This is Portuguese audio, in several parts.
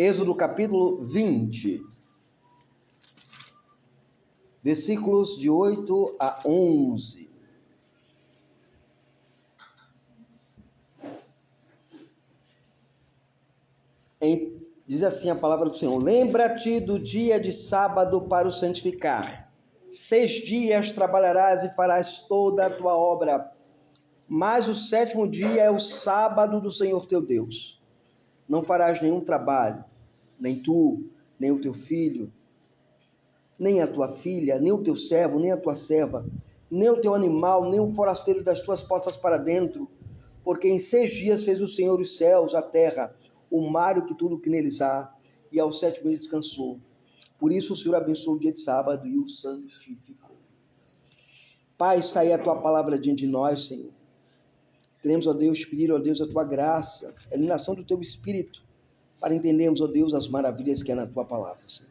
Êxodo capítulo 20, versículos de 8 a 11. Diz assim a palavra do Senhor: lembra-te do dia de sábado para o santificar. 6 dias trabalharás e farás toda a tua obra, mas o 7º dia é o sábado do Senhor teu Deus. Não farás nenhum trabalho, nem tu, nem o teu filho, nem a tua filha, nem o teu servo, nem a tua serva, nem o teu animal, nem o forasteiro das tuas portas para dentro, porque em 6 dias fez o Senhor os céus, a terra, o mar e tudo que neles há, e ao 7º ele descansou. Por isso o Senhor abençoou o dia de sábado e o santificou. Pai, está aí a tua palavra diante de nós, Senhor. Queremos, ó Deus, pedir, ó Deus, a tua graça, a iluminação do teu Espírito, para entendermos, ó Deus, as maravilhas que é na tua palavra, Senhor.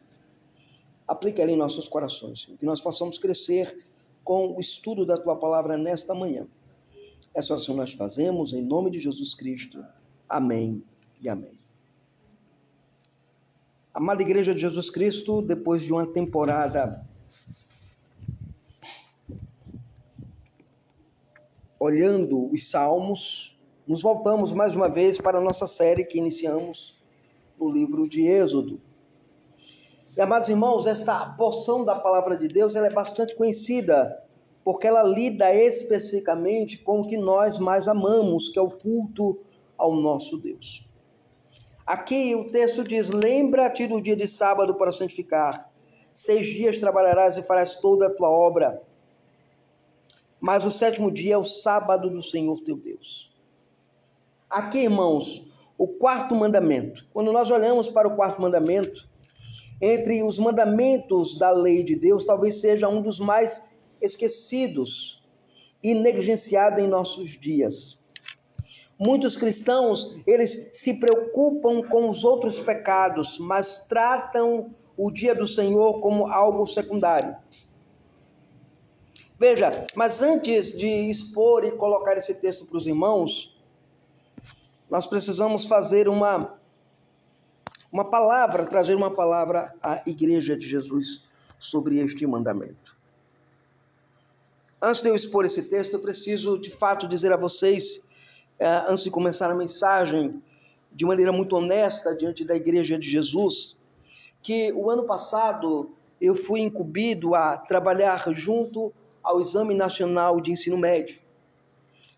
Aplica ela em nossos corações, Senhor, que nós possamos crescer com o estudo da tua palavra nesta manhã. Essa oração nós fazemos em nome de Jesus Cristo. Amém e amém. Amada Igreja de Jesus Cristo, depois de uma temporada olhando os Salmos, nos voltamos mais uma vez para a nossa série que iniciamos no livro de Êxodo. E, amados irmãos, esta porção da palavra de Deus ela é bastante conhecida, porque ela lida especificamente com o que nós mais amamos, que é o culto ao nosso Deus. Aqui o texto diz: lembra-te do dia de sábado para santificar. 6 dias trabalharás e farás toda a tua obra, mas o 7º dia é o sábado do Senhor teu Deus. Aqui, irmãos, o 4º mandamento. Quando nós olhamos para o 4º mandamento, entre os mandamentos da lei de Deus, talvez seja um dos mais esquecidos e negligenciado em nossos dias. Muitos cristãos, eles se preocupam com os outros pecados, mas tratam o dia do Senhor como algo secundário. Veja, mas antes de expor e colocar esse texto para os irmãos, nós precisamos fazer trazer uma palavra à Igreja de Jesus sobre este mandamento. Antes de eu expor esse texto, eu preciso de fato dizer a vocês, antes de começar a mensagem, de maneira muito honesta diante da Igreja de Jesus, que o ano passado eu fui incumbido a trabalhar junto ao Exame Nacional de Ensino Médio.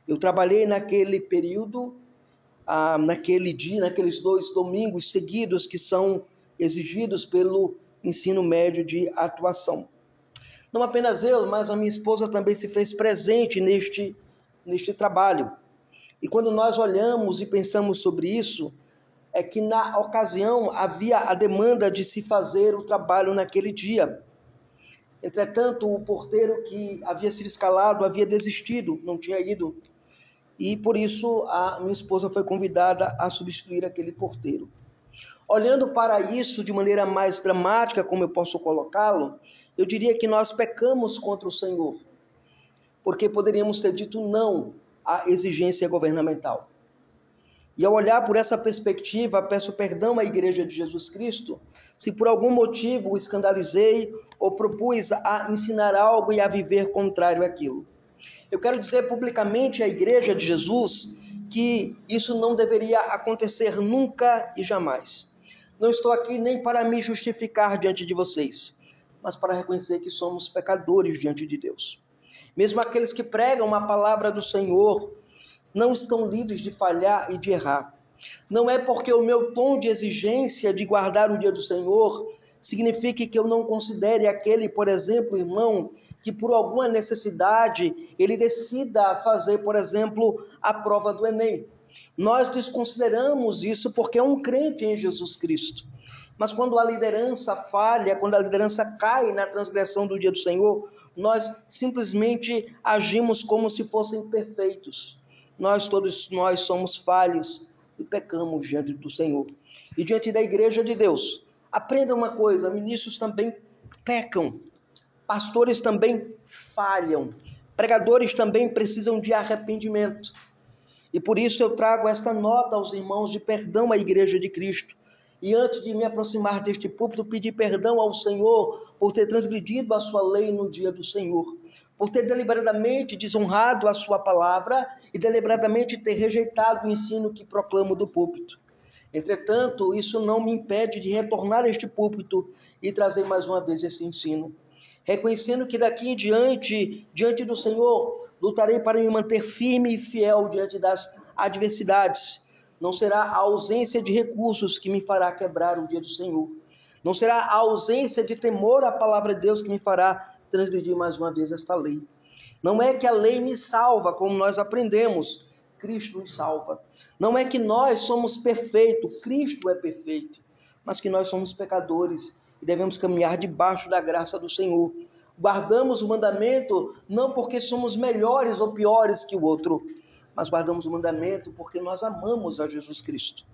Eu trabalhei naquele período, naquele dia, naqueles 2 domingos seguidos que são exigidos pelo ensino médio de atuação. Não apenas eu, mas a minha esposa também se fez presente neste trabalho. E quando nós olhamos e pensamos sobre isso, é que na ocasião havia a demanda de se fazer o trabalho naquele dia. Entretanto, o porteiro que havia sido escalado havia desistido, não tinha ido. E por isso a minha esposa foi convidada a substituir aquele porteiro. Olhando para isso de maneira mais dramática, como eu posso colocá-lo, eu diria que nós pecamos contra o Senhor, porque poderíamos ter dito não à exigência governamental. E ao olhar por essa perspectiva, peço perdão à Igreja de Jesus Cristo, se por algum motivo o escandalizei ou propus a ensinar algo e a viver contrário àquilo. Eu quero dizer publicamente à Igreja de Jesus que isso não deveria acontecer nunca e jamais. Não estou aqui nem para me justificar diante de vocês, mas para reconhecer que somos pecadores diante de Deus. Mesmo aqueles que pregam a palavra do Senhor não estão livres de falhar e de errar. Não é porque o meu tom de exigência de guardar o dia do Senhor signifique que eu não considere aquele, por exemplo, irmão, que por alguma necessidade ele decida fazer, por exemplo, a prova do Enem. Nós desconsideramos isso porque é um crente em Jesus Cristo. Mas quando a liderança falha, quando a liderança cai na transgressão do dia do Senhor, nós simplesmente agimos como se fossem perfeitos. Todos nós somos falhos e pecamos diante do Senhor. E diante da Igreja de Deus, aprenda uma coisa: ministros também pecam, pastores também falham, pregadores também precisam de arrependimento. E por isso eu trago esta nota aos irmãos de perdão à Igreja de Cristo, e antes de me aproximar deste púlpito, pedir perdão ao Senhor por ter transgredido a sua lei no dia do Senhor, por ter deliberadamente desonrado a sua palavra e deliberadamente ter rejeitado o ensino que proclamo do púlpito. Entretanto, isso não me impede de retornar a este púlpito e trazer mais uma vez esse ensino, reconhecendo que daqui em diante do Senhor, lutarei para me manter firme e fiel diante das adversidades. Não será a ausência de recursos que me fará quebrar o dia do Senhor. Não será a ausência de temor à palavra de Deus que me fará transgredir mais uma vez esta lei. Não é que a lei me salva, como nós aprendemos, Cristo nos salva. Não é que nós somos perfeitos, Cristo é perfeito, mas que nós somos pecadores e devemos caminhar debaixo da graça do Senhor. Guardamos o mandamento não porque somos melhores ou piores que o outro, mas guardamos o mandamento porque nós amamos a Jesus Cristo.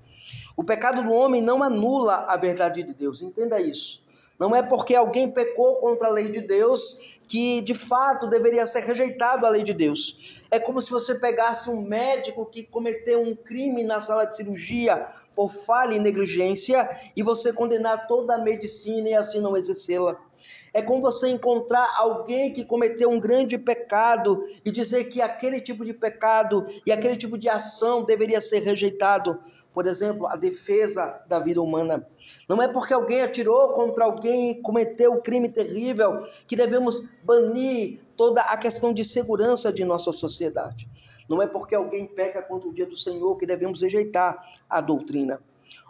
O pecado do homem não anula a verdade de Deus, entenda isso. Não é porque alguém pecou contra a lei de Deus que de fato deveria ser rejeitado a lei de Deus. É como se você pegasse um médico que cometeu um crime na sala de cirurgia por falha e negligência e você condenar toda a medicina e assim não exercê-la. É como você encontrar alguém que cometeu um grande pecado e dizer que aquele tipo de pecado e aquele tipo de ação deveria ser rejeitado. Por exemplo, a defesa da vida humana. Não é porque alguém atirou contra alguém e cometeu um crime terrível que devemos banir toda a questão de segurança de nossa sociedade. Não é porque alguém peca contra o dia do Senhor que devemos rejeitar a doutrina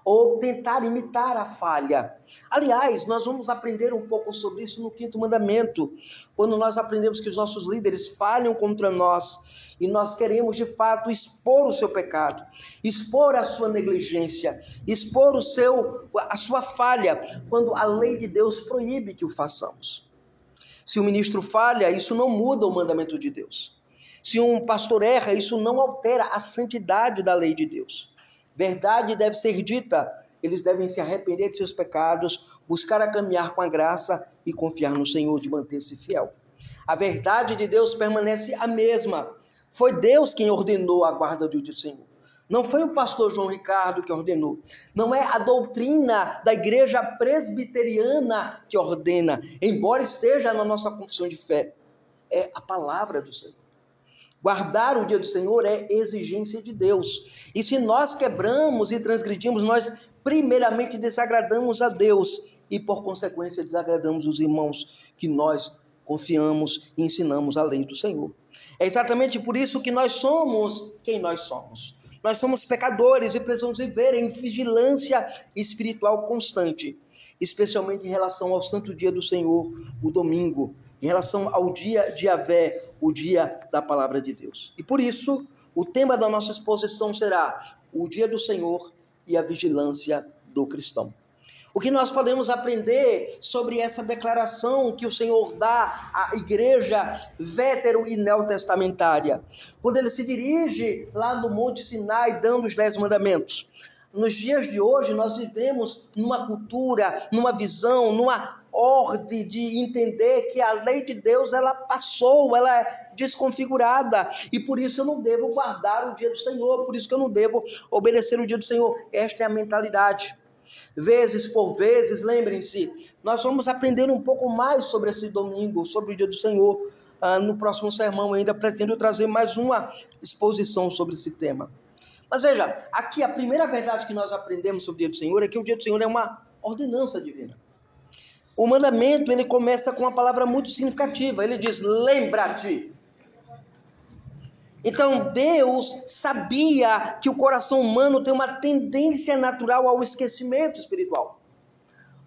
ou tentar imitar a falha. Aliás, nós vamos aprender um pouco sobre isso no 5º mandamento, quando nós aprendemos que os nossos líderes falham contra nós e nós queremos de fato expor o seu pecado, expor a sua negligência, expor a sua falha, quando a lei de Deus proíbe que o façamos. Se o ministro falha, isso não muda o mandamento de Deus. Se um pastor erra, isso não altera a santidade da lei de Deus. Verdade deve ser dita, eles devem se arrepender de seus pecados, buscar a caminhar com a graça e confiar no Senhor de manter-se fiel. A verdade de Deus permanece a mesma. Foi Deus quem ordenou a guarda do dia do Senhor. Não foi o pastor João Ricardo que ordenou. Não é a doutrina da igreja presbiteriana que ordena, embora esteja na nossa confissão de fé. É a palavra do Senhor. Guardar o dia do Senhor é exigência de Deus. E se nós quebramos e transgredimos, nós primeiramente desagradamos a Deus e por consequência desagradamos os irmãos que nós confiamos e ensinamos a lei do Senhor. É exatamente por isso que nós somos quem nós somos. Nós somos pecadores e precisamos viver em vigilância espiritual constante, especialmente em relação ao santo dia do Senhor, o domingo, em relação ao dia de Yahvé, o dia da palavra de Deus. E por isso, o tema da nossa exposição será o dia do Senhor e a vigilância do cristão. O que nós podemos aprender sobre essa declaração que o Senhor dá à igreja vétero e neotestamentária, quando ele se dirige lá no Monte Sinai dando os 10 mandamentos. Nos dias de hoje nós vivemos numa cultura, numa visão, numa ordem de entender que a lei de Deus ela passou, ela é desconfigurada e por isso eu não devo guardar o dia do Senhor, por isso que eu não devo obedecer o dia do Senhor. Esta é a mentalidade. Vezes por vezes, lembrem-se, nós vamos aprender um pouco mais sobre esse domingo, sobre o dia do Senhor. No próximo sermão ainda pretendo trazer mais uma exposição sobre esse tema. Mas veja, aqui a primeira verdade que nós aprendemos sobre o dia do Senhor é que o dia do Senhor é uma ordenança divina. O mandamento, ele começa com uma palavra muito significativa, ele diz, lembra-te. Então Deus sabia que o coração humano tem uma tendência natural ao esquecimento espiritual.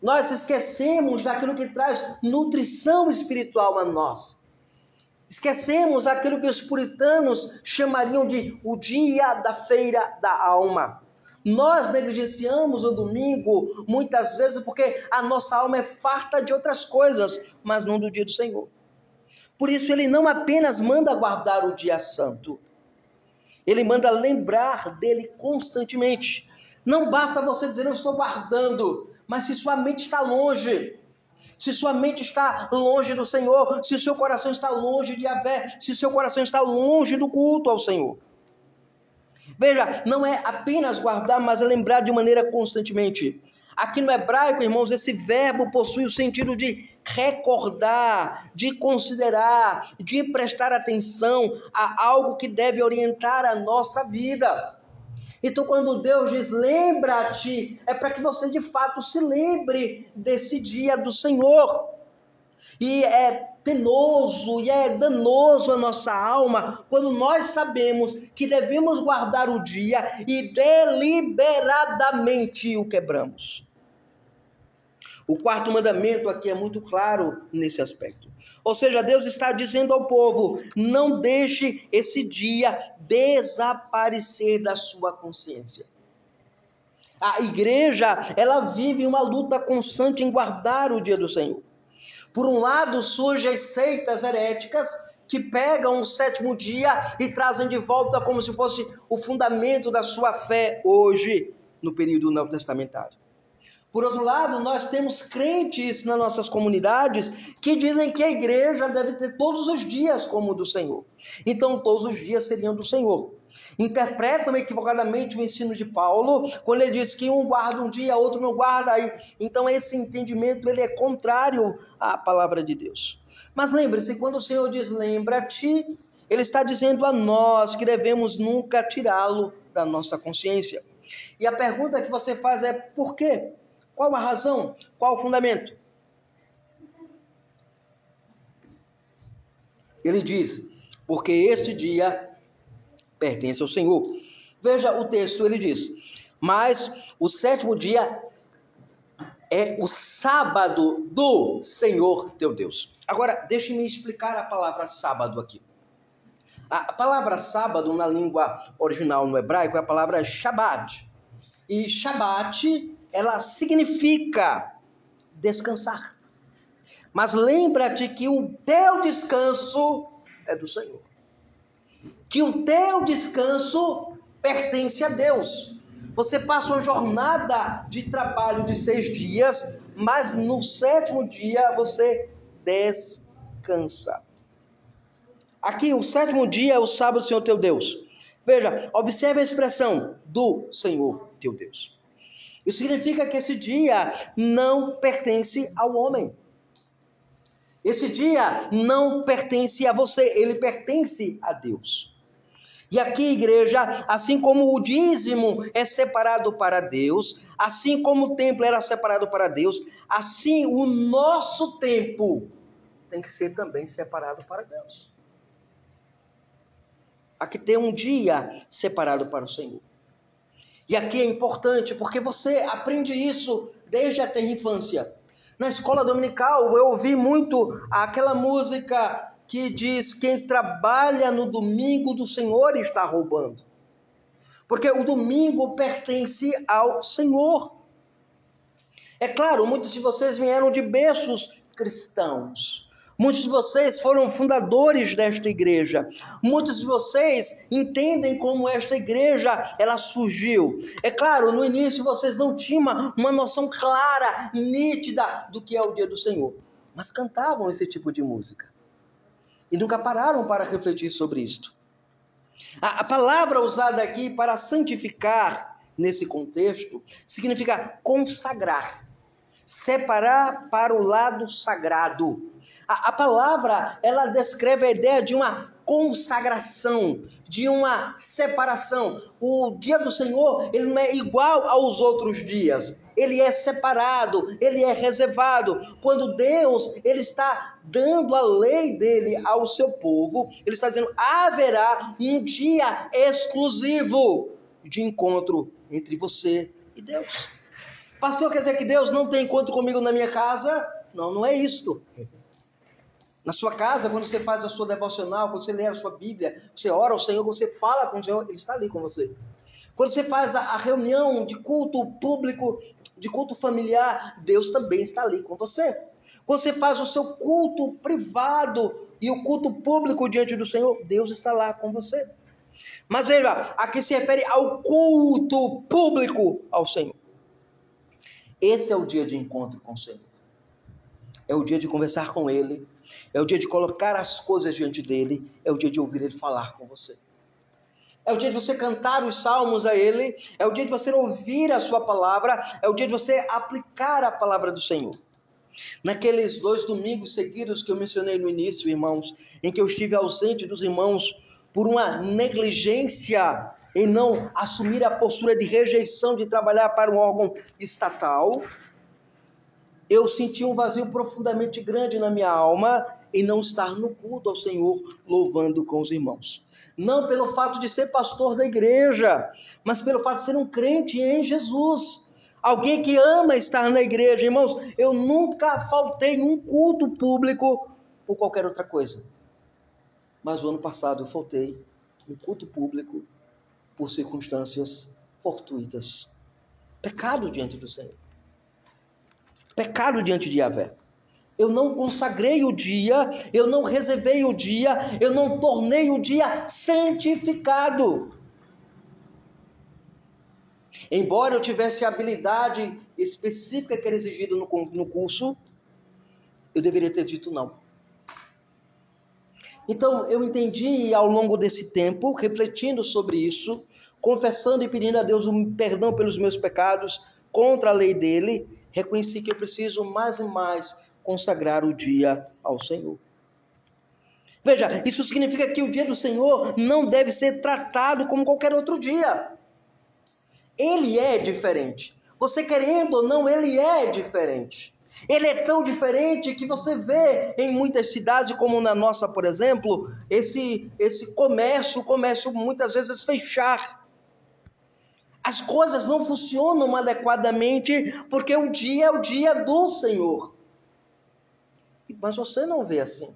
Nós esquecemos daquilo que traz nutrição espiritual a nós. Esquecemos aquilo que os puritanos chamariam de o dia da feira da alma. Nós negligenciamos o domingo muitas vezes porque a nossa alma é farta de outras coisas, mas não do dia do Senhor. Por isso ele não apenas manda guardar o dia santo, ele manda lembrar dele constantemente. Não basta você dizer, eu estou guardando, mas se sua mente está longe, se sua mente está longe do Senhor, se o seu coração está longe de Yahvé, se o seu coração está longe do culto ao Senhor. Veja, não é apenas guardar, mas é lembrar de maneira constantemente. Aqui no hebraico, irmãos, esse verbo possui o sentido de recordar, de considerar, de prestar atenção a algo que deve orientar a nossa vida. Então, quando Deus diz, lembra-te, é para que você de fato se lembre desse dia do Senhor. E é penoso e é danoso a nossa alma quando nós sabemos que devemos guardar o dia e deliberadamente o quebramos. O quarto mandamento aqui é muito claro nesse aspecto. Ou seja, Deus está dizendo ao povo, não deixe esse dia desaparecer da sua consciência. A igreja, ela vive uma luta constante em guardar o dia do Senhor. Por um lado, surgem as seitas heréticas que pegam o sétimo dia e trazem de volta como se fosse o fundamento da sua fé hoje, no período neotestamentário. Por outro lado, nós temos crentes nas nossas comunidades que dizem que a igreja deve ter todos os dias como o do Senhor. Então, todos os dias seriam do Senhor. Interpretam equivocadamente o ensino de Paulo, quando ele diz que um guarda um dia, outro não guarda. Então, esse entendimento ele é contrário à palavra de Deus. Mas lembre-se, quando o Senhor diz lembra-te, ele está dizendo a nós que devemos nunca tirá-lo da nossa consciência. E a pergunta que você faz é por quê? Qual a razão? Qual o fundamento? Ele diz, porque este dia pertence ao Senhor. Veja o texto, ele diz, mas o sétimo dia é o sábado do Senhor teu Deus. Agora, deixe-me explicar a palavra sábado aqui. A palavra sábado na língua original no hebraico é a palavra Shabbat. E Shabbat, ela significa descansar. Mas lembra-te que o teu descanso é do Senhor. Que o teu descanso pertence a Deus. Você passa uma jornada de trabalho de 6 dias, mas no sétimo dia você descansa. Aqui, o sétimo dia é o sábado do Senhor teu Deus. Veja, observe a expressão do Senhor teu Deus. Isso significa que esse dia não pertence ao homem. Esse dia não pertence a você, ele pertence a Deus. E aqui, igreja, assim como o dízimo é separado para Deus, assim como o templo era separado para Deus, assim o nosso tempo tem que ser também separado para Deus. Aqui tem um dia separado para o Senhor. E aqui é importante porque você aprende isso desde a tenra infância. Na escola dominical eu ouvi muito aquela música que diz: quem trabalha no domingo do Senhor está roubando. Porque o domingo pertence ao Senhor. É claro, muitos de vocês vieram de berços cristãos. Muitos de vocês foram fundadores desta igreja. Muitos de vocês entendem como esta igreja ela surgiu. É claro, no início vocês não tinham uma noção clara, nítida do que é o dia do Senhor. Mas cantavam esse tipo de música. E nunca pararam para refletir sobre isto. A palavra usada aqui para santificar, nesse contexto, significa consagrar. Separar para o lado sagrado. A palavra, ela descreve a ideia de uma consagração, de uma separação. O dia do Senhor, ele não é igual aos outros dias. Ele é separado, ele é reservado. Quando Deus, ele está dando a lei dele ao seu povo, ele está dizendo, haverá um dia exclusivo de encontro entre você e Deus. Pastor, quer dizer que Deus não tem encontro comigo na minha casa? Não, não é isto. Na sua casa, quando você faz a sua devocional, quando você lê a sua Bíblia, você ora ao Senhor, você fala com o Senhor, Ele está ali com você. Quando você faz a reunião de culto público, de culto familiar, Deus também está ali com você. Quando você faz o seu culto privado e o culto público diante do Senhor, Deus está lá com você. Mas veja, aqui se refere ao culto público ao Senhor. Esse é o dia de encontro com o Senhor. É o dia de conversar com Ele. É o dia de colocar as coisas diante dEle. É o dia de ouvir Ele falar com você. É o dia de você cantar os salmos a Ele, é o dia de você ouvir a sua palavra, é o dia de você aplicar a palavra do Senhor. Naqueles 2 domingos seguidos que eu mencionei no início, irmãos, em que eu estive ausente dos irmãos por uma negligência em não assumir a postura de rejeição de trabalhar para um órgão estatal, eu senti um vazio profundamente grande na minha alma em não estar no culto ao Senhor, louvando com os irmãos. Não pelo fato de ser pastor da igreja, mas pelo fato de ser um crente em Jesus. Alguém que ama estar na igreja. Irmãos, eu nunca faltei um culto público por qualquer outra coisa. Mas o ano passado eu faltei um culto público por circunstâncias fortuitas. Pecado diante do Senhor. Pecado diante de Yahvé. Eu não consagrei o dia, eu não reservei o dia, eu não tornei o dia santificado. Embora eu tivesse a habilidade específica que era exigida no curso, eu deveria ter dito não. Então eu entendi ao longo desse tempo, refletindo sobre isso, confessando e pedindo a Deus um perdão pelos meus pecados, contra a lei dele, reconheci que eu preciso mais e mais consagrar o dia ao Senhor. Veja, isso significa que o dia do Senhor não deve ser tratado como qualquer outro dia. Ele é diferente. Você querendo ou não, ele é diferente. Ele é tão diferente que você vê em muitas cidades, como na nossa, por exemplo, esse comércio muitas vezes fechar. As coisas não funcionam adequadamente, porque o dia é o dia do Senhor. Mas você não vê assim.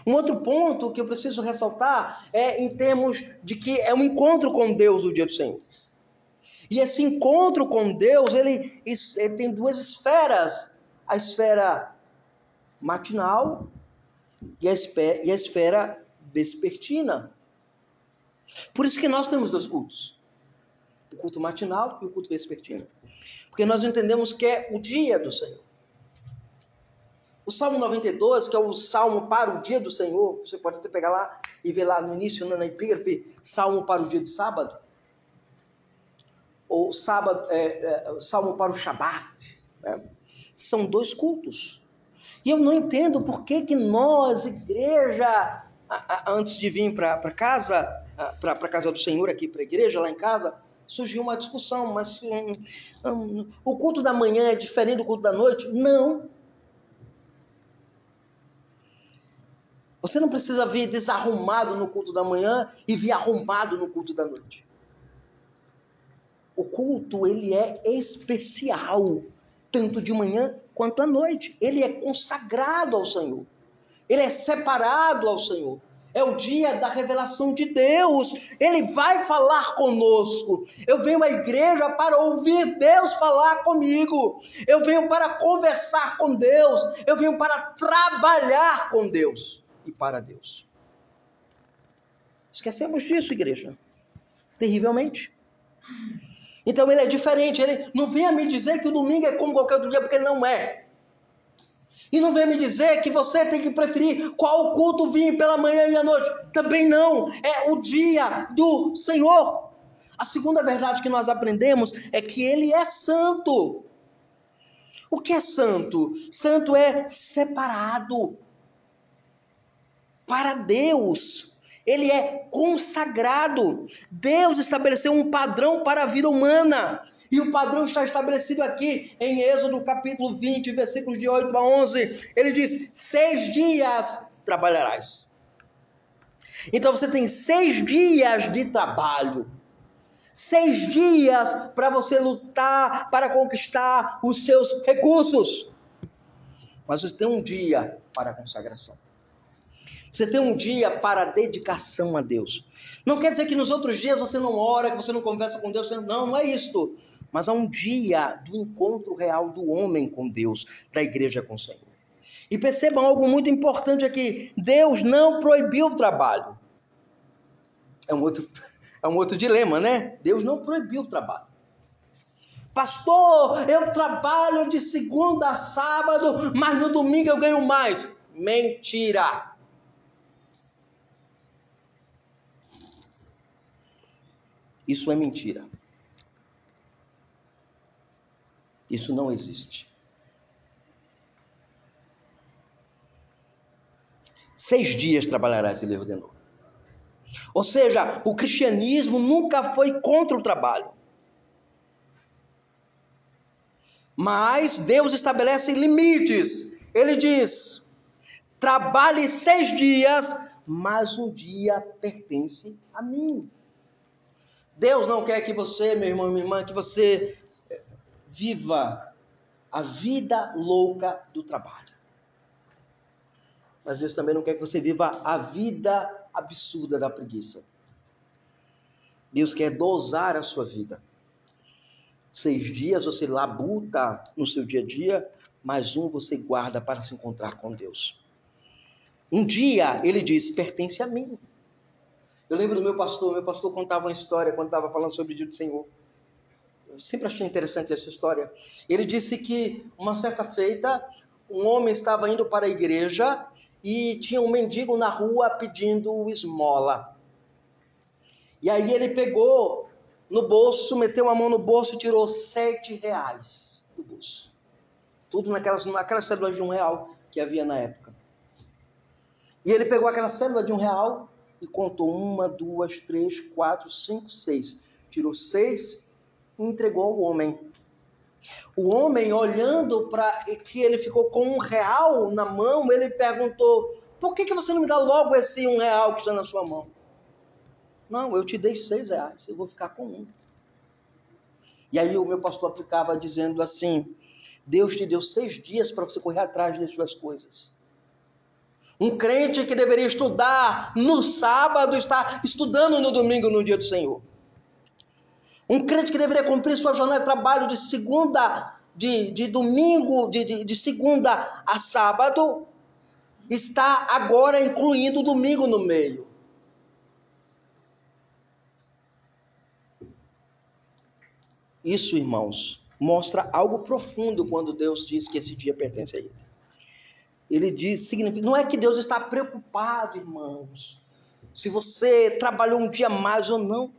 Um outro ponto que eu preciso ressaltar é em termos de que é um encontro com Deus o dia do Senhor. E esse encontro com Deus, ele tem 2 esferas. A esfera matinal e a esfera vespertina. Por isso que nós temos 2 cultos. O culto matinal e o culto vespertino. Porque nós entendemos que é o dia do Senhor. O Salmo 92, que é o Salmo para o dia do Senhor, você pode até pegar lá e ver lá no início, na epígrafe, Salmo para o dia de sábado. Ou Salmo para o Shabat. Né? São 2 cultos. E eu não entendo por que nós, igreja, antes de vir para casa, para a casa do Senhor, aqui para a igreja, lá em casa, surgiu uma discussão, mas o culto da manhã é diferente do culto da noite? Não. Você não precisa vir desarrumado no culto da manhã e vir arrumado no culto da noite. O culto, ele é especial, tanto de manhã quanto à noite. Ele é consagrado ao Senhor. Ele é separado ao Senhor. É o dia da revelação de Deus. Ele vai falar conosco. Eu venho à igreja para ouvir Deus falar comigo. Eu venho para conversar com Deus. Eu venho para trabalhar com Deus e para Deus. Esquecemos disso, igreja. Terrivelmente. Então ele é diferente. Ele não venha me dizer que o domingo é como qualquer outro dia, porque ele não é. E não venha me dizer que você tem que preferir qual culto vir pela manhã e à noite. Também não. É o dia do Senhor. A segunda verdade que nós aprendemos é que ele é santo. O que é santo? Santo é separado para Deus. Ele é consagrado. Deus estabeleceu um padrão para a vida humana. E o padrão está estabelecido aqui em Êxodo capítulo 20, versículos de 8 a 11. Ele diz: 6 dias trabalharás. Então você tem 6 dias de trabalho. 6 dias para você lutar, para conquistar os seus recursos. Mas você tem um dia para a consagração. Você tem um dia para a dedicação a Deus. Não quer dizer que nos outros dias você não ora, que você não conversa com Deus. Não é isto. Mas há um dia do encontro real do homem com Deus, da igreja com o Senhor. E percebam algo muito importante aqui. Deus não proibiu o trabalho. É um outro dilema, né? Deus não proibiu o trabalho. Pastor, eu trabalho de segunda a sábado, mas no domingo eu ganho mais. Mentira! Isso é mentira. Isso não existe. 6 dias trabalharás, ele ordenou. Ou seja, o cristianismo nunca foi contra o trabalho. Mas Deus estabelece limites. Ele diz: trabalhe 6 dias, mas um dia pertence a mim. Deus não quer que você, meu irmão e minha irmã, que você viva a vida louca do trabalho. Mas Deus também não quer que você viva a vida absurda da preguiça. Deus quer dosar a sua vida. 6 dias você labuta no seu dia a dia, mas um você guarda para se encontrar com Deus. Um dia, ele diz, pertence a mim. Eu lembro do meu pastor contava uma história quando estava falando sobre o dia do Senhor. Eu sempre achei interessante essa história. Ele disse que, uma certa feita, um homem estava indo para a igreja e tinha um mendigo na rua pedindo esmola. E aí ele pegou no bolso, meteu a mão no bolso e tirou R$7 do bolso. Tudo naquelas cédulas de R$1 que havia na época. E ele pegou aquela cédula de R$1 e contou 1, 2, 3, 4, 5, 6. Tirou 6 e entregou ao homem. O homem, olhando para que ele ficou com R$1 na mão, ele perguntou: por que você não me dá logo esse R$1 que está na sua mão? Não, eu te dei R$6, eu vou ficar com 1. E aí o meu pastor aplicava dizendo assim: Deus te deu 6 dias para você correr atrás das suas coisas. Um crente que deveria estudar no sábado está estudando no domingo, no dia do Senhor. Um crente que deveria cumprir sua jornada de trabalho de segunda, de domingo, de segunda a sábado, está agora incluindo o domingo no meio. Isso, irmãos, mostra algo profundo quando Deus diz que esse dia pertence a Ele. Ele diz, significa, não é que Deus está preocupado, irmãos, se você trabalhou um dia mais ou não.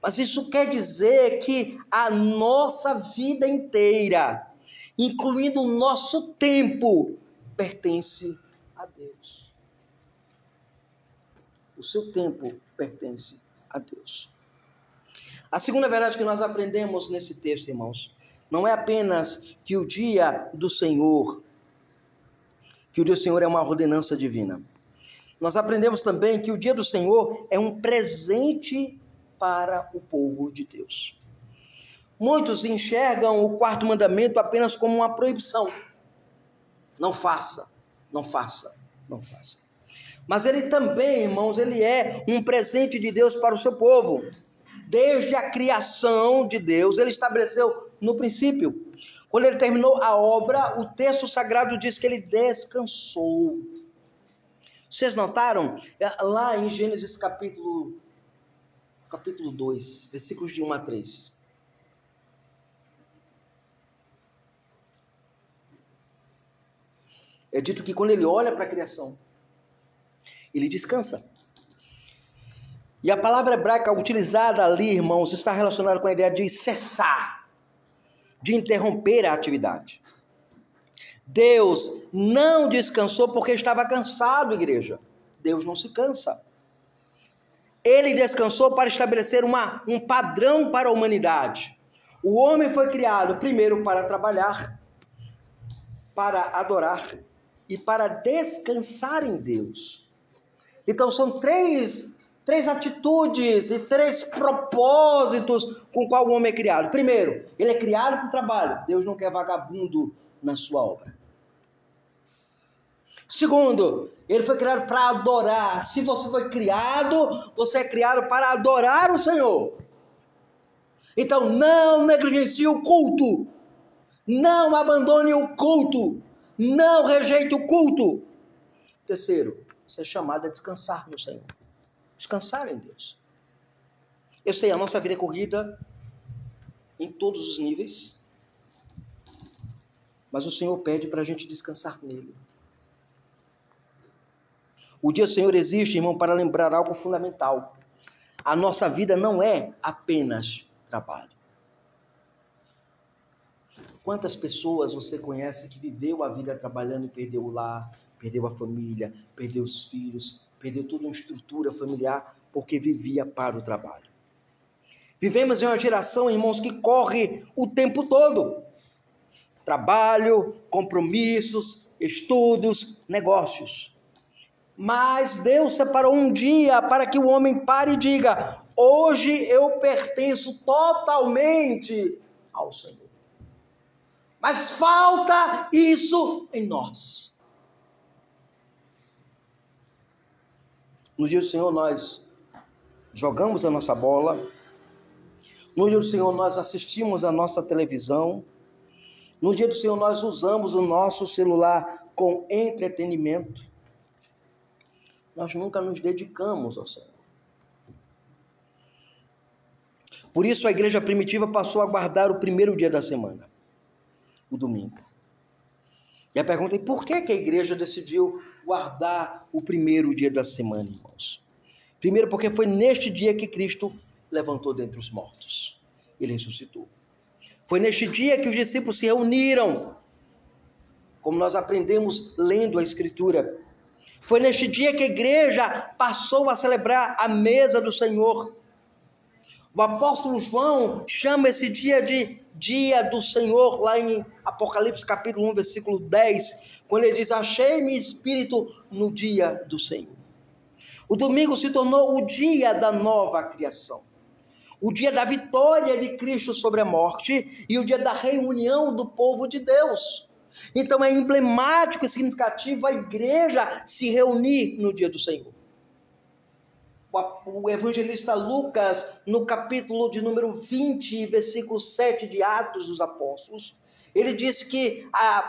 Mas isso quer dizer que a nossa vida inteira, incluindo o nosso tempo, pertence a Deus. O seu tempo pertence a Deus. A segunda verdade que nós aprendemos nesse texto, irmãos, não é apenas que o dia do Senhor é uma ordenança divina. Nós aprendemos também que o dia do Senhor é um presente para o povo de Deus. Muitos enxergam o 4º mandamento apenas como uma proibição. Não faça, não faça, não faça. Mas ele também, irmãos, ele é um presente de Deus para o seu povo. Desde a criação de Deus, ele estabeleceu no princípio. Quando ele terminou a obra, o texto sagrado diz que ele descansou. Vocês notaram? Lá em Gênesis capítulo 2, versículos de 1 a 3. É dito que quando ele olha para a criação, ele descansa. E a palavra hebraica utilizada ali, irmãos, está relacionada com a ideia de cessar, de interromper a atividade. Deus não descansou porque estava cansado, igreja. Deus não se cansa. Ele descansou para estabelecer um padrão para a humanidade. O homem foi criado primeiro para trabalhar, para adorar e para descansar em Deus. Então são três atitudes e 3 propósitos com o qual o homem é criado. Primeiro, ele é criado para o trabalho. Deus não quer vagabundo na sua obra. Segundo, ele foi criado para adorar. Se você foi criado, você é criado para adorar o Senhor. Então não negligencie o culto. Não abandone o culto. Não rejeite o culto. Terceiro, você é chamado a descansar no Senhor. Descansar em Deus. Eu sei, a nossa vida é corrida em todos os níveis, mas o Senhor pede para a gente descansar nele. O dia do Senhor existe, irmão, para lembrar algo fundamental. A nossa vida não é apenas trabalho. Quantas pessoas você conhece que viveu a vida trabalhando e perdeu o lar, perdeu a família, perdeu os filhos, perdeu toda uma estrutura familiar porque vivia para o trabalho? Vivemos em uma geração, irmãos, que corre o tempo todo. Trabalho, compromissos, estudos, negócios. Mas Deus separou um dia para que o homem pare e diga: hoje eu pertenço totalmente ao Senhor. Mas falta isso em nós. No dia do Senhor nós jogamos a nossa bola. No dia do Senhor nós assistimos a nossa televisão. No dia do Senhor nós usamos o nosso celular com entretenimento. Nós nunca nos dedicamos ao Senhor. Por isso a igreja primitiva passou a guardar o primeiro dia da semana, o domingo. E a pergunta é: por que a igreja decidiu guardar o primeiro dia da semana, irmãos? Primeiro, porque foi neste dia que Cristo levantou dentre os mortos. Ele ressuscitou. Foi neste dia que os discípulos se reuniram, como nós aprendemos lendo a Escritura. Foi neste dia que a igreja passou a celebrar a mesa do Senhor. O apóstolo João chama esse dia de dia do Senhor, lá em Apocalipse capítulo 1, versículo 10, quando ele diz: achei-me espírito no dia do Senhor. O domingo se tornou o dia da nova criação, o dia da vitória de Cristo sobre a morte e o dia da reunião do povo de Deus. Então é emblemático e significativo a igreja se reunir no dia do Senhor. O evangelista Lucas, no capítulo de número 20, versículo 7 de Atos dos Apóstolos, ele diz que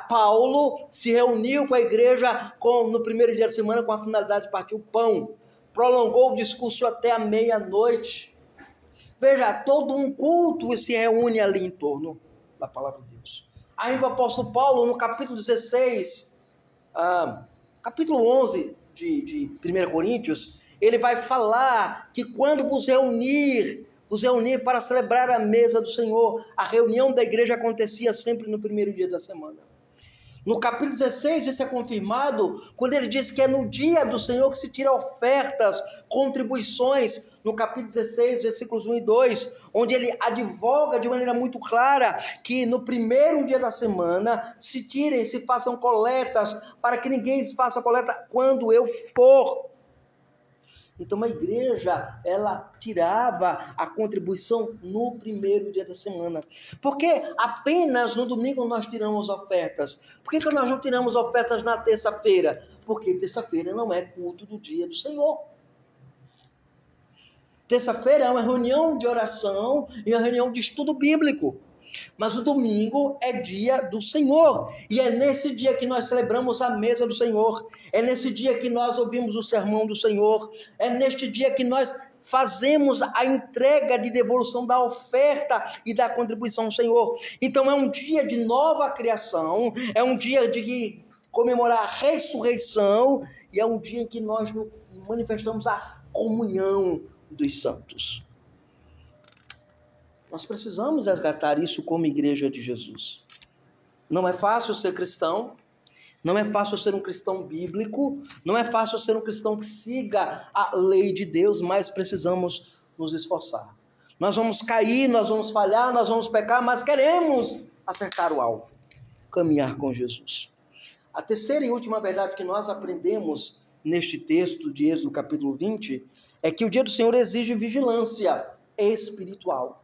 Paulo se reuniu com a igreja no primeiro dia da semana com a finalidade de partir o pão. Prolongou o discurso até a meia-noite. Veja, todo um culto se reúne ali em torno da palavra de Deus. Ainda o apóstolo Paulo, no capítulo 16, capítulo 11 de 1 Coríntios, ele vai falar que quando vos reunir para celebrar a mesa do Senhor, a reunião da igreja acontecia sempre no primeiro dia da semana. No capítulo 16, isso é confirmado quando ele diz que é no dia do Senhor que se tira ofertas, contribuições, no capítulo 16, versículos 1 e 2, onde ele advoga de maneira muito clara que no primeiro dia da semana se façam coletas, para que ninguém faça coleta quando eu for. Então a igreja, ela tirava a contribuição no primeiro dia da semana. Por que apenas no domingo nós tiramos ofertas? Por que nós não tiramos ofertas na terça-feira? Porque terça-feira não é culto do dia do Senhor. Terça-feira é uma reunião de oração e uma reunião de estudo bíblico. Mas o domingo é dia do Senhor, e é nesse dia que nós celebramos a mesa do Senhor, é nesse dia que nós ouvimos o sermão do Senhor, é neste dia que nós fazemos a entrega de devolução da oferta e da contribuição ao Senhor. Então é um dia de nova criação, é um dia de comemorar a ressurreição, e é um dia em que nós manifestamos a comunhão dos santos. Nós precisamos resgatar isso como igreja de Jesus. Não é fácil ser cristão, não é fácil ser um cristão bíblico, não é fácil ser um cristão que siga a lei de Deus, mas precisamos nos esforçar. Nós vamos cair, nós vamos falhar, nós vamos pecar, mas queremos acertar o alvo, caminhar com Jesus. A terceira e última verdade que nós aprendemos neste texto de Êxodo capítulo 20 é que o dia do Senhor exige vigilância espiritual.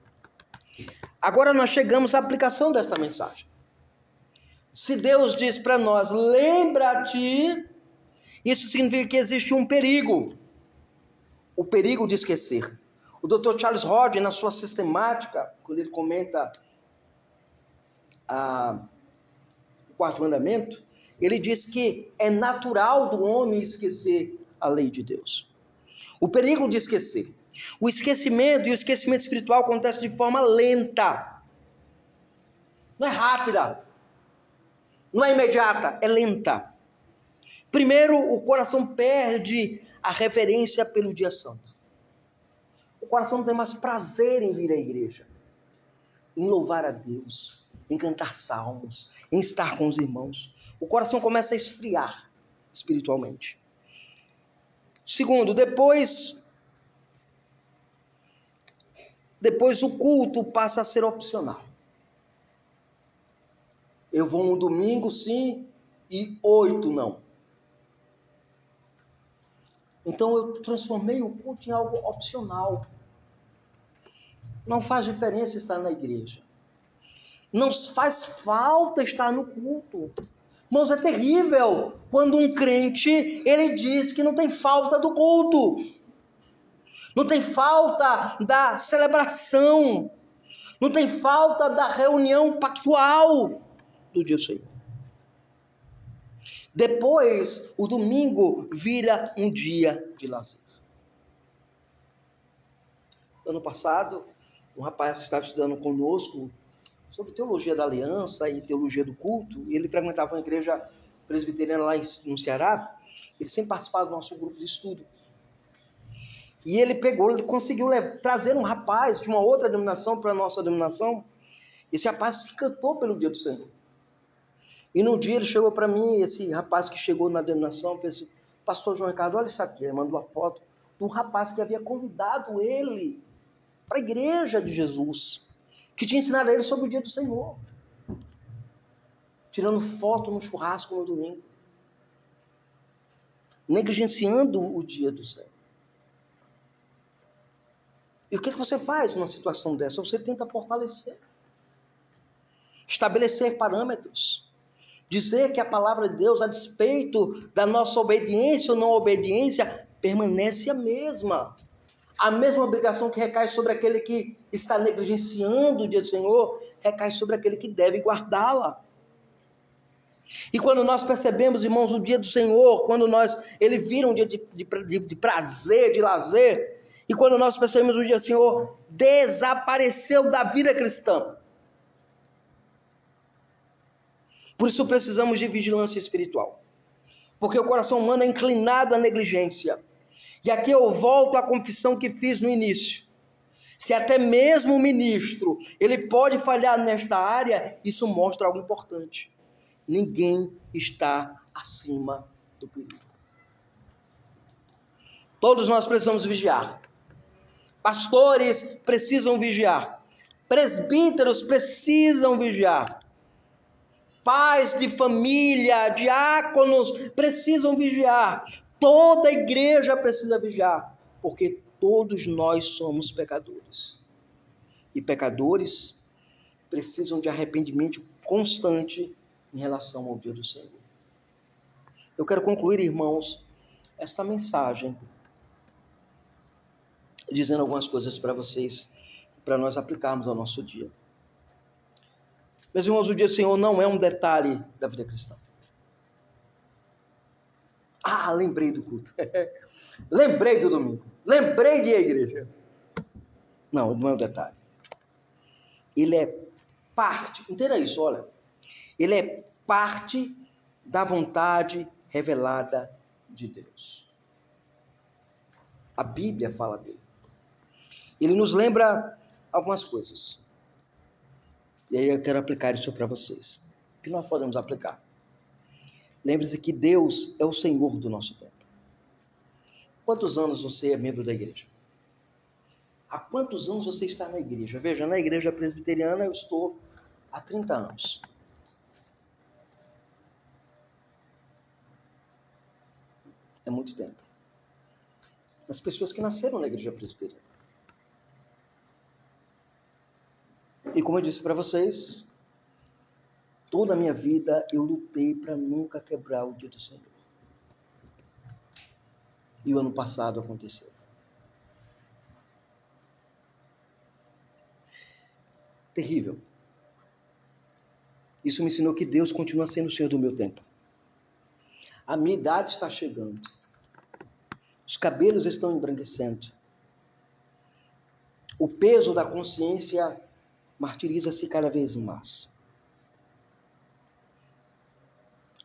Agora nós chegamos à aplicação desta mensagem. Se Deus diz para nós, lembra-te, isso significa que existe um perigo. O perigo de esquecer. O Dr. Charles Hodge, na sua sistemática, quando ele comenta o quarto mandamento, ele diz que é natural do homem esquecer a lei de Deus. O perigo de esquecer. O esquecimento e o esquecimento espiritual acontece de forma lenta. Não é rápida. Não é imediata, é lenta. Primeiro, o coração perde a reverência pelo dia santo. O coração não tem mais prazer em vir à igreja, em louvar a Deus, em cantar salmos, em estar com os irmãos. O coração começa a esfriar espiritualmente. Segundo, depois o culto passa a ser opcional. Eu vou um domingo sim e 8 não. Então eu transformei o culto em algo opcional. Não faz diferença estar na igreja. Não faz falta estar no culto. Irmãos, é terrível quando um crente, ele diz que não tem falta do culto. Não tem falta da celebração. Não tem falta da reunião pactual do dia do Senhor. Depois, o domingo vira um dia de lazer. Ano passado, um rapaz que estava estudando conosco sobre teologia da aliança e teologia do culto, e ele frequentava uma igreja presbiteriana lá no Ceará. Ele sempre participava do nosso grupo de estudo. E ele conseguiu trazer um rapaz de uma outra denominação para a nossa denominação. Esse rapaz se encantou pelo dia do Senhor. E num dia ele chegou para mim, esse rapaz que chegou na denominação, fez assim: pastor João Ricardo, olha isso aqui. Ele mandou uma foto de um rapaz que havia convidado ele para a igreja de Jesus, que tinha ensinado a ele sobre o dia do Senhor, tirando foto no churrasco no domingo, negligenciando o dia do Senhor. E o que você faz numa situação dessa? Você tenta fortalecer, estabelecer parâmetros, dizer que a palavra de Deus, a despeito da nossa obediência ou não obediência, permanece a mesma obrigação que recai sobre aquele que está negligenciando o dia do Senhor, recai sobre aquele que deve guardá-la. E quando nós percebemos, irmãos, o dia do Senhor, ele vira um dia de prazer, de lazer, e quando nós percebemos o dia do Senhor, desapareceu da vida cristã. Por isso precisamos de vigilância espiritual, porque o coração humano é inclinado à negligência. E aqui eu volto à confissão que fiz no início. Se até mesmo o ministro, ele pode falhar nesta área, isso mostra algo importante. Ninguém está acima do perigo. Todos nós precisamos vigiar. Pastores precisam vigiar. Presbíteros precisam vigiar. Pais de família, diáconos precisam vigiar. Toda a igreja precisa vigiar, porque todos nós somos pecadores. E pecadores precisam de arrependimento constante em relação ao dia do Senhor. Eu quero concluir, irmãos, esta mensagem dizendo algumas coisas para vocês, para nós aplicarmos ao nosso dia. Meus irmãos, o dia do Senhor não é um detalhe da vida cristã. Ah, lembrei do culto. Lembrei do domingo. Lembrei de ir à igreja. Não, não é um detalhe. Ele é parte, entenda isso, olha. Ele é parte da vontade revelada de Deus. A Bíblia fala dele. Ele nos lembra algumas coisas. E aí eu quero aplicar isso para vocês. O que nós podemos aplicar? Lembre-se que Deus é o Senhor do nosso tempo. Quantos anos você é membro da igreja? Há quantos anos você está na igreja? Veja, na igreja presbiteriana eu estou há 30 anos. É muito tempo. As pessoas que nasceram na igreja presbiteriana. E como eu disse para vocês, toda a minha vida eu lutei para nunca quebrar o dia do Senhor. E o ano passado aconteceu. Terrível. Isso me ensinou que Deus continua sendo o Senhor do meu tempo. A minha idade está chegando. Os cabelos estão embranquecendo. O peso da consciência martiriza-se cada vez mais.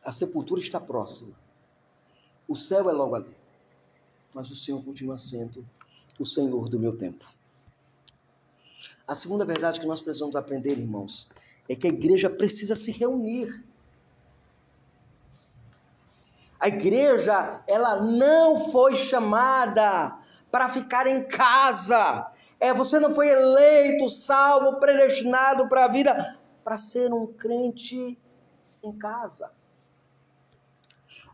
A sepultura está próxima. O céu é logo ali. Mas o Senhor continua sendo o Senhor do meu tempo. A segunda verdade que nós precisamos aprender, irmãos, é que a igreja precisa se reunir. A igreja, ela não foi chamada para ficar em casa. Você não foi eleito, salvo, predestinado para a vida, para ser um crente em casa.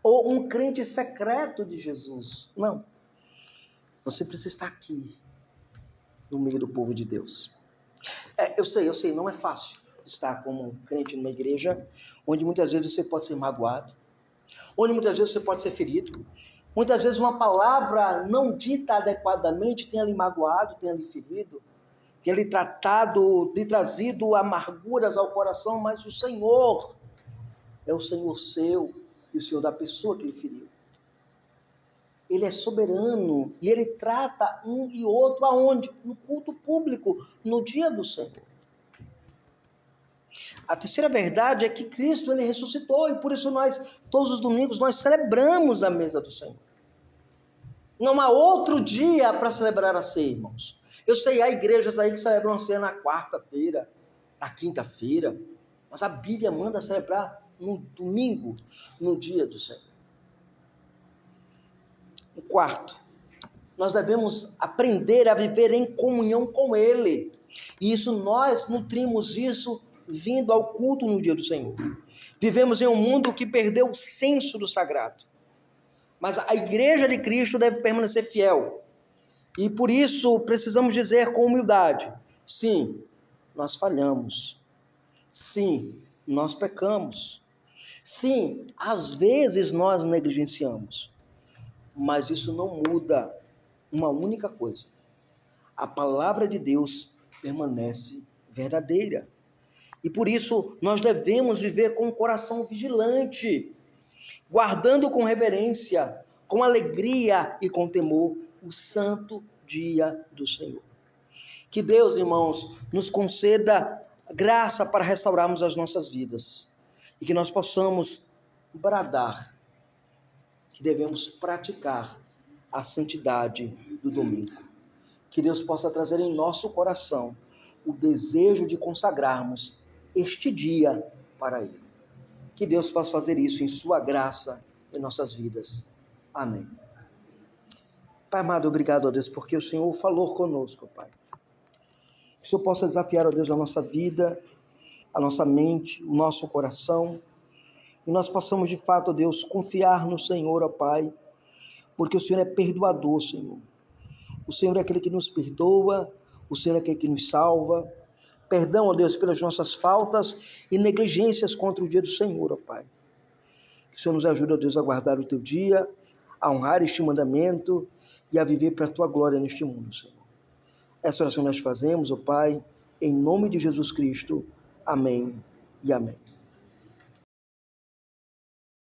Ou um crente secreto de Jesus. Não. Você precisa estar aqui, no meio do povo de Deus. Eu sei, não é fácil estar como um crente numa igreja, onde muitas vezes você pode ser magoado, onde muitas vezes você pode ser ferido, muitas vezes uma palavra não dita adequadamente tem lhe magoado, tem lhe ferido, tem lhe tratado, lhe trazido amarguras ao coração, mas o Senhor é o Senhor seu e o Senhor da pessoa que lhe feriu. Ele é soberano e ele trata um e outro aonde? No culto público, no dia do Senhor. A terceira verdade é que Cristo ele ressuscitou e por isso nós, todos os domingos, nós celebramos a mesa do Senhor. Não há outro dia para celebrar a ceia, irmãos. Eu sei, há igrejas aí que celebram a ceia na quarta-feira, na quinta-feira, mas a Bíblia manda celebrar no domingo, no dia do Senhor. O quarto, nós devemos aprender a viver em comunhão com Ele. E isso nós nutrimos isso vindo ao culto no dia do Senhor. Vivemos em um mundo que perdeu o senso do sagrado. Mas a igreja de Cristo deve permanecer fiel. E por isso precisamos dizer com humildade: sim, nós falhamos. Sim, nós pecamos. Sim, às vezes nós negligenciamos. Mas isso não muda uma única coisa: a palavra de Deus permanece verdadeira. E por isso nós devemos viver com o coração vigilante, guardando com reverência, com alegria e com temor o santo dia do Senhor. Que Deus, irmãos, nos conceda graça para restaurarmos as nossas vidas e que nós possamos bradar que devemos praticar a santidade do domingo. Que Deus possa trazer em nosso coração o desejo de consagrarmos este dia para Ele. Que Deus possa fazer isso em sua graça em nossas vidas. Amém. Pai amado, obrigado, ó Deus, porque o Senhor falou conosco, Pai. Que o Senhor possa desafiar, ó Deus, a nossa vida, a nossa mente, o nosso coração, e nós possamos, de fato, ó Deus, confiar no Senhor, ó Pai, porque o Senhor é perdoador, Senhor. O Senhor é aquele que nos perdoa, o Senhor é aquele que nos salva. Perdão, ó Deus, pelas nossas faltas e negligências contra o dia do Senhor, ó Pai. Que o Senhor nos ajude, ó Deus, a guardar o Teu dia, a honrar este mandamento e a viver para a Tua glória neste mundo, Senhor. Essa oração nós fazemos, ó Pai, em nome de Jesus Cristo. Amém e amém.